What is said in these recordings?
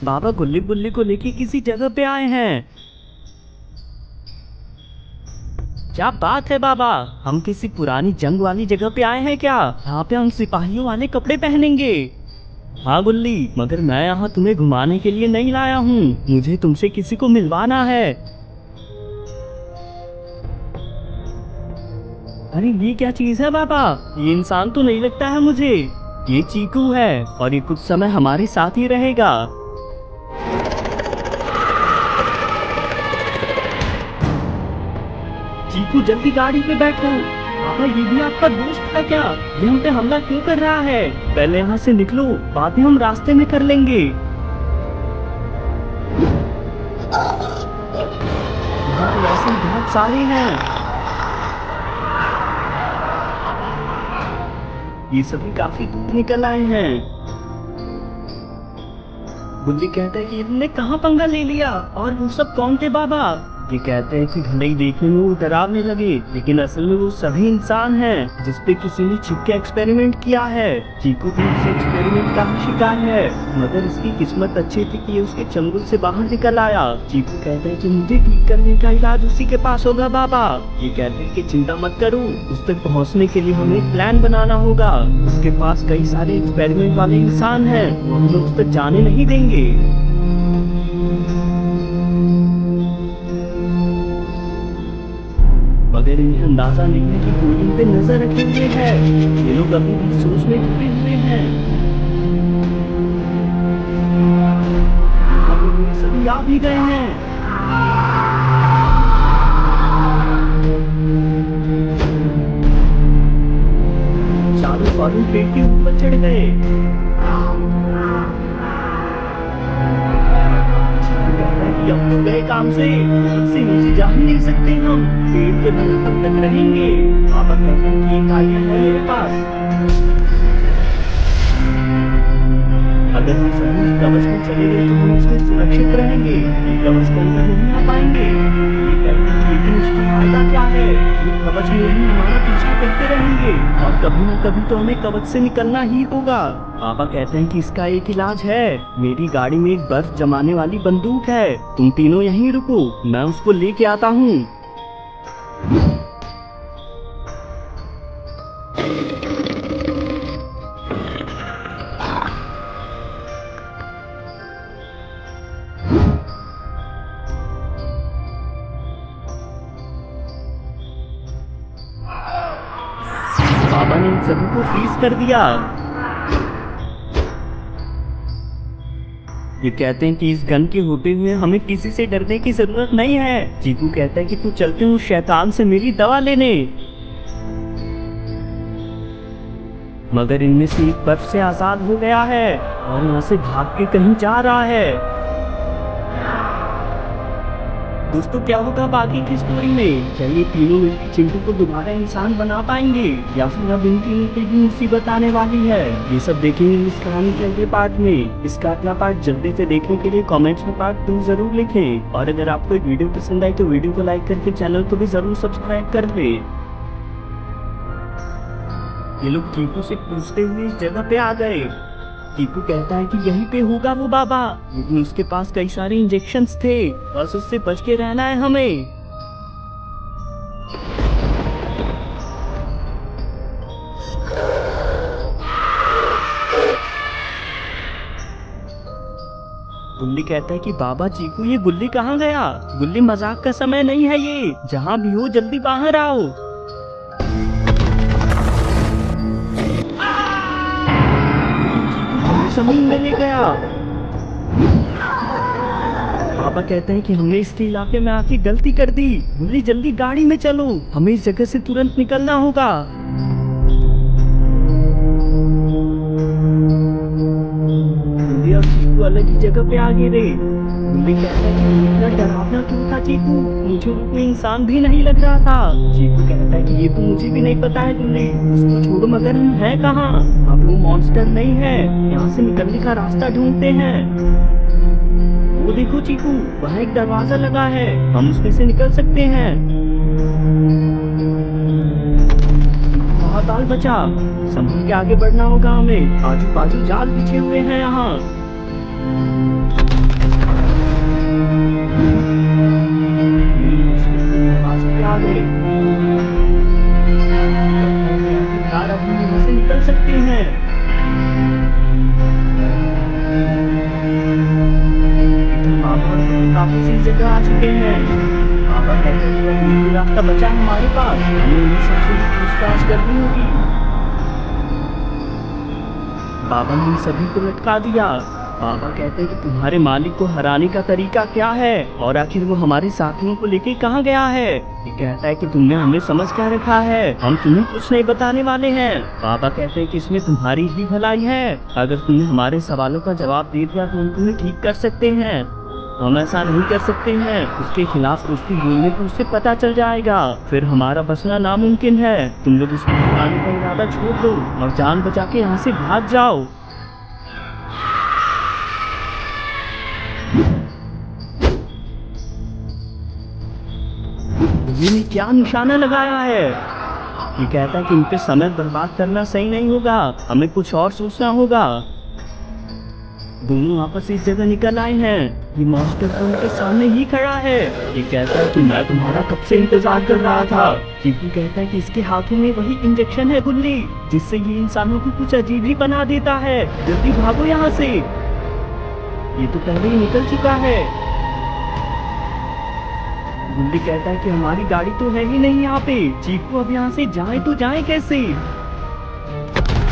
बाबा गुल्ली बुल्ली को लेके किसी जगह पे आए हैं। क्या बात है बाबा, हम किसी पुरानी जंग वाली जगह पे आए हैं क्या? यहाँ पे हम सिपाहियों वाले कपड़े पहनेंगे। हाँ गुल्ली, मगर मैं यहाँ तुम्हें घुमाने के लिए नहीं लाया हूँ, मुझे तुमसे किसी को मिलवाना है। अरे ये क्या चीज है बाबा? ये इंसान तो नहीं लगता है मुझे। ये चीकू है और ये कुछ समय हमारे साथ ही रहेगा। चीकू जल्दी गाड़ी पे बैठो। पापा ये भी आपका दोस्त था क्या? ये हम पे हमला क्यों कर रहा है? पहले यहाँ से निकलो, बाद में हम रास्ते में कर लेंगे। यहाँ पे ऐसे बहुत सारे हैं। ये सभी काफी दूर निकल आए हैं। बुल्ली कहता है कि इनने कहाँ पंगा ले लिया, और वो सब कौन थे बाबा? ये कहते हैं कि भले ही देखने में वो डरावने लगे, लेकिन असल में वो सभी इंसान हैं जिसपे किसी ने छिप के एक्सपेरिमेंट किया है। चीकू भी इस एक्सपेरिमेंट का ही शिकार है, मगर इसकी किस्मत अच्छी थी कि ये उसके चंगुल से बाहर निकल आया। चीकू कहते हैं कि मुझे ठीक करने का इलाज उसी के पास होगा बाबा। ये कहते हैं कि चिंता मत करो, उस तक पहुँचने के लिए हमें एक प्लान बनाना होगा। उसके पास कई सारे एक्सपेरिमेंट वाले इंसान हैं, वो हमें उस तक जाने नहीं देंगे। मगर इन्हें अंदाजा नहीं है कि कोई इन पे नजर रखे हुए है। ये लोग अभी भी सोच में डूबे हुए हैं। अब ये सभी आ भी गए हैं। चारों बालू पेड़ के ऊपर चढ़ गए। अब तो गए काम से, सबसे नीचे जा ही नहीं सकते हम, पेड़ के बल तब तक रहेंगे। पापा कहते हैं कि एक आइडिया है मेरे पास। अगर हम सभी इस कवच में चले गए तो हम इसमें सुरक्षित रहेंगे, ये कवच के अंदर नहीं आ पाएंगे। ये कहते हैं कि लेकिन उसका फायदा क्या है? ये कवच में ही हमारा पीछा करते रहेंगे और कभी ना कभी तो हमें कवच से निकलना ही होगा। पापा कहते हैं कि इसका एक इलाज है, मेरी गाड़ी में एक बर्फ जमाने वाली बंदूक है, तुम तीनों यहीं रुको, मैं उसको लेके आता हूँ। पापा ने इन सभी को फ्रीज कर दिया। ये कहते हैं कि इस गन के होते हुए हमें किसी से डरने की जरूरत नहीं है। चीकू कहता है कि तू चलते हूँ शैतान से मेरी दवा लेने। मगर इनमें से एक बर्फ से आजाद हो गया है और यहाँ से भाग के कहीं जा रहा है। दोस्तों क्या होगा बाकी की स्टोरी में? क्या ये तीनों मिलकर चिंटू को दोबारा इंसान बना पाएंगे, या फिर अब इन तीनों पे भी मुसीबत आने वाली है? ये सब देखेंगे इस कहानी के अगले पार्ट में। इसका अगला पार्ट जल्दी से देखने के लिए कमेंट्स में पार्ट 2 जरूर लिखें, और अगर आपको वीडियो पसंद आई तो वीडियो को लाइक करके चैनल को भी जरूर सब्सक्राइब कर ले। ये लोग चीकू से पूछते हुए इस जगह पे आ गए। चीकू कहता है कि यहीं पे होगा वो बाबा, लेकिन उसके पास कई सारे इंजेक्शंस थे, बस उससे बच के रहना है हमें। गुल्ली कहता है कि बाबा चीकू ये गुल्ली कहाँ गया? गुल्ली मजाक का समय नहीं है ये, जहाँ भी हो जल्दी बाहर आओ। जमीन में ले गया। पापा कहते हैं कि हमने इसके इलाके में आके गलती कर दी, गुल्ली जल्दी गाड़ी में चलो, हमें इस जगह से तुरंत निकलना होगा। गुल्ली और चीकू अलग ही जगह पे आ गिरे। गुल्ली कहता है कि इतना डरावना क्यों था चीकू, मुझे वो कोई इंसान भी नहीं लग रहा था। चीकू कहता है कि ये तो मुझे भी नहीं पता है गुल्ली, उसको छोड़ो, मगर हम है कहाँ? अब वो मॉन्स्टर नहीं है, यहाँ से निकलने का रास्ता ढूंढते हैं। वो देखो चीकू, वहाँ एक दरवाजा लगा है, हम उसमें से निकल सकते हैं। बहुत बाल बचा, संभल के आगे बढ़ना होगा हमें, आजू बाजू जाल बिछे हुए हैं यहाँ। सही जगह आ चुके हैं। पापा कहते हैं कि अब एक ही रास्ता बचा है हमारे पास, हमें उन्हीं सबसे भी पूछताछ करनी होगी। बाबा ने इन सभी को लटका दिया। बाबा कहते हैं कि तुम्हारे मालिक को हराने का तरीका क्या है और आखिर वो हमारे साथियों को लेके कहाँ गया है। ये कहता है कि तुमने हमें समझ क्या रखा है, हम तुम्हें कुछ नहीं बताने वाले हैं। बाबा कहते हैं कि इसमें तुम्हारी ही भलाई है, अगर तुमने हमारे सवालों का जवाब दे दिया तो हम तुम्हें ठीक कर सकते हैं। हम ऐसा नहीं कर सकते हैं, उसके खिलाफ कुछ भी बोलने पर उससे पता चल जाएगा, फिर हमारा बचना नामुमकिन है। तुम लोग उसको हराने का इरादा छोड़ दो और जान बचा के यहाँ से भाग जाओ। ने क्या निशाना लगाया है। ये कहता है कि इन पे समय बर्बाद करना सही नहीं होगा, हमें कुछ और सोचना होगा। दोनों आपस इस जगह निकल आए हैं। ये मॉन्स्टर तो उनके सामने ही खड़ा है। ये कहता है कि मैं तुम्हारा कब से इंतजार कर रहा था। चीकू कहता है कि इसके हाथों में वही इंजेक्शन है गुल्ली, जिससे ये इंसानों को कुछ अजीब ही बना देता है। जल्दी भागो यहाँ से। ये तो पहले ही निकल चुका है। गुल्ली कहता है कि हमारी गाड़ी तो है ही नहीं यहाँ पे। चीकू अब यहाँ से जाए तो जाए कैसे।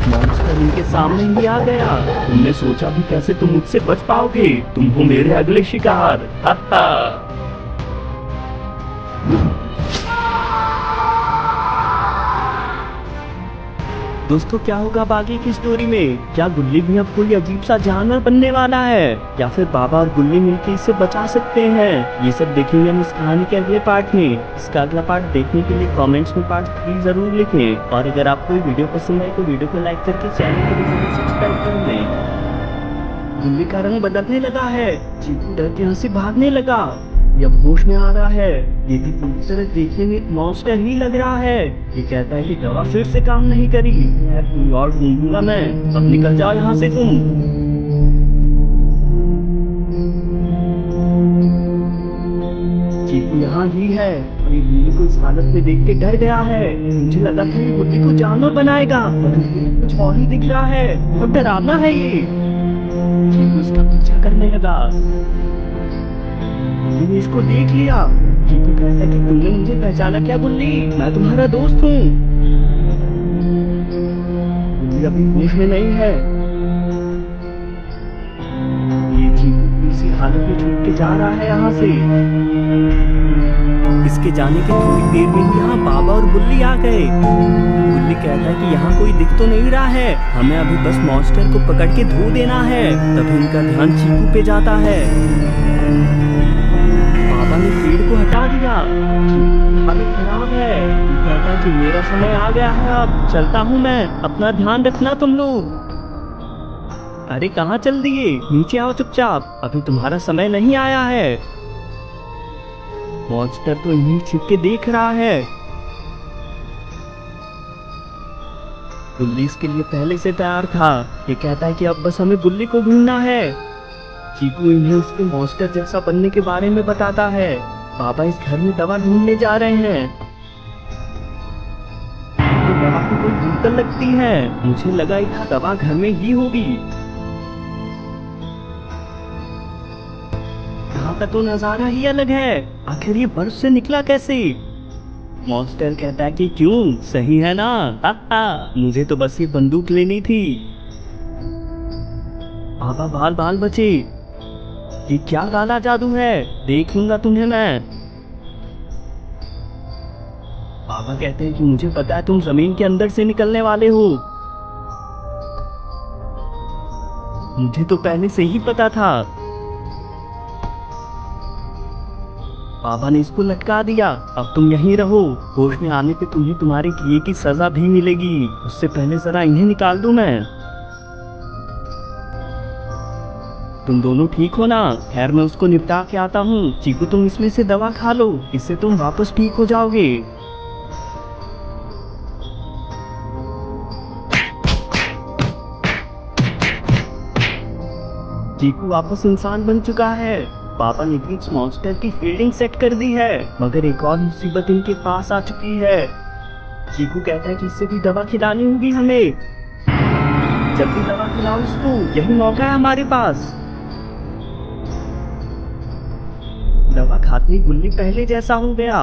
मॉन्स्टर इनके सामने ही आ गया। तुमने सोचा भी कैसे तुम मुझसे बच पाओगे, तुम हो मेरे अगले शिकार। दोस्तों क्या होगा बाकी की स्टोरी में, क्या गुल्ली भी अब कोई अजीब सा जानवर बनने वाला है या फिर बाबा और गुल्ली मिलकर इसे बचा सकते हैं। ये सब देखेंगे हम इस कहानी के अगले पार्ट में। इसका अगला पार्ट देखने के लिए कमेंट्स में पार्ट 3 जरूर लिखें और अगर आपको वीडियो पसंद आए तो वीडियो को लाइक करके चैनल को भी जरूर सब्सक्राइब कर लें। गुल्ली का रंग बदलने लगा है। चीकू डर के यहाँ से भागने लगा। ये अब होश में आ रहा है। ये भी पूरी तरह देखने में एक मॉन्स्टर ही लग रहा है। ये कहता है कि दवा फिर से काम नहीं करी, कोई और ढूंढूंगा मैं। अब निकल जाओ यहाँ से तुम। चीकू यहाँ ही है और ये गुल्ली को इस हालत में देख के डर गया है। मुझे लगा था ये गुल्ली को जानवर बनाएगा, पर कुछ और ही दिख रहा है। तो डरावना है ये। चीकू इसका पीछा करने लगा। मैंने इसको देख लिया। चीकू कहता है कि तुमने मुझे पहचाना क्या गुल्ली, मैं तुम्हारा दोस्त हूँ। गुल्ली अभी होश में नहीं है। ये चीकू इसी हालत में छूट के जा रहा है यहाँ से। इसके जाने के थोड़ी देर में ही यहाँ बाबा और गुल्ली आ गए। गुल्ली कहता है कि यहाँ कोई दिख तो नहीं रहा है, हमें अभी बस मॉन्स्टर को पकड़ के धो देना है। तभी उनका ध्यान चीकू पे जाता है। बाबा ने पेड़ को हटा दिया। अभी खराब है। कहता है कि मेरा समय आ गया है, अब चलता हूँ मैं, अपना ध्यान रखना तुम लोग। अरे कहाँ चल दिए, नीचे आओ चुपचाप, अभी तुम्हारा समय नहीं आया है। मॉन्स्टर तो यहीं छिप के देख रहा है। गुल्ली इसके लिए पहले से तैयार था। ये कहता है कि अब बस हमें गुल्ली को ढूंढना है। चीकू इन्हें उसके मॉन्स्टर जैसा बनने के बारे में बताता है। बाबा इस घर में दवा ढूंढने जा रहे हैं। तो दवा को कोई बोतल लगती है, मुझे लगा यह दवा घर में ही होगी। यहाँ का तो नजारा ही अलग है, आखिर ये बर्फ से निकला कैसे। मॉन्स्टर कहता है कि क्यों, सही है ना। मुझे तो बस ये बंदूक लेनी थी। बाबा बाल बाल बचे। ये क्या काला जादू है, देख लूंगा तुम्हें मैं। बाबा कहते हैं कि मुझे पता है तुम जमीन के अंदर से निकलने वाले हो। मुझे तो पहले से ही पता था। बाबा ने इसको लटका दिया। अब तुम यहीं रहो, होश में आने पे तुम्हें तुम्हारे किए की सजा भी मिलेगी। उससे पहले जरा इन्हें निकाल दूं मैं। तुम दोनों ठीक हो ना? खैर मैं उसको निपटा के आता हूँ। चीकू तुम इसमें से दवा खा लो, इससे तुम वापस ठीक हो जाओगे। चीकू वापस इंसान बन चुका है। पापा ने भी इस मॉन्स्टर की फील्डिंग सेट कर दी है, मगर एक और मुसीबत इनके पास आ चुकी है। चीकू कहता है कि इससे भी दवा खिलानी होगी हमें। जल्दी दवा खिलाओ इसको, यही मौका है हमारे पास। खाते ही गुल्ली पहले जैसा हो गया।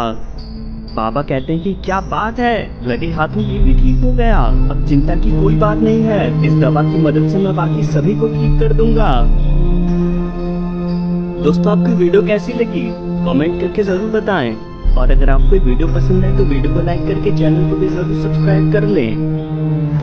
बाबा कहते हैं कि क्या बात है, लगे हाथ में ये भी ठीक हो गया। अब चिंता की कोई बात नहीं है, इस दवा की मदद से मैं बाकी सभी को ठीक कर दूंगा। दोस्तों, आपको वीडियो कैसी लगी कमेंट करके जरूर बताएं, और अगर आपको वीडियो पसंद है तो वीडियो को लाइक करके चैनल को भी जरूर सब्सक्राइब कर लें।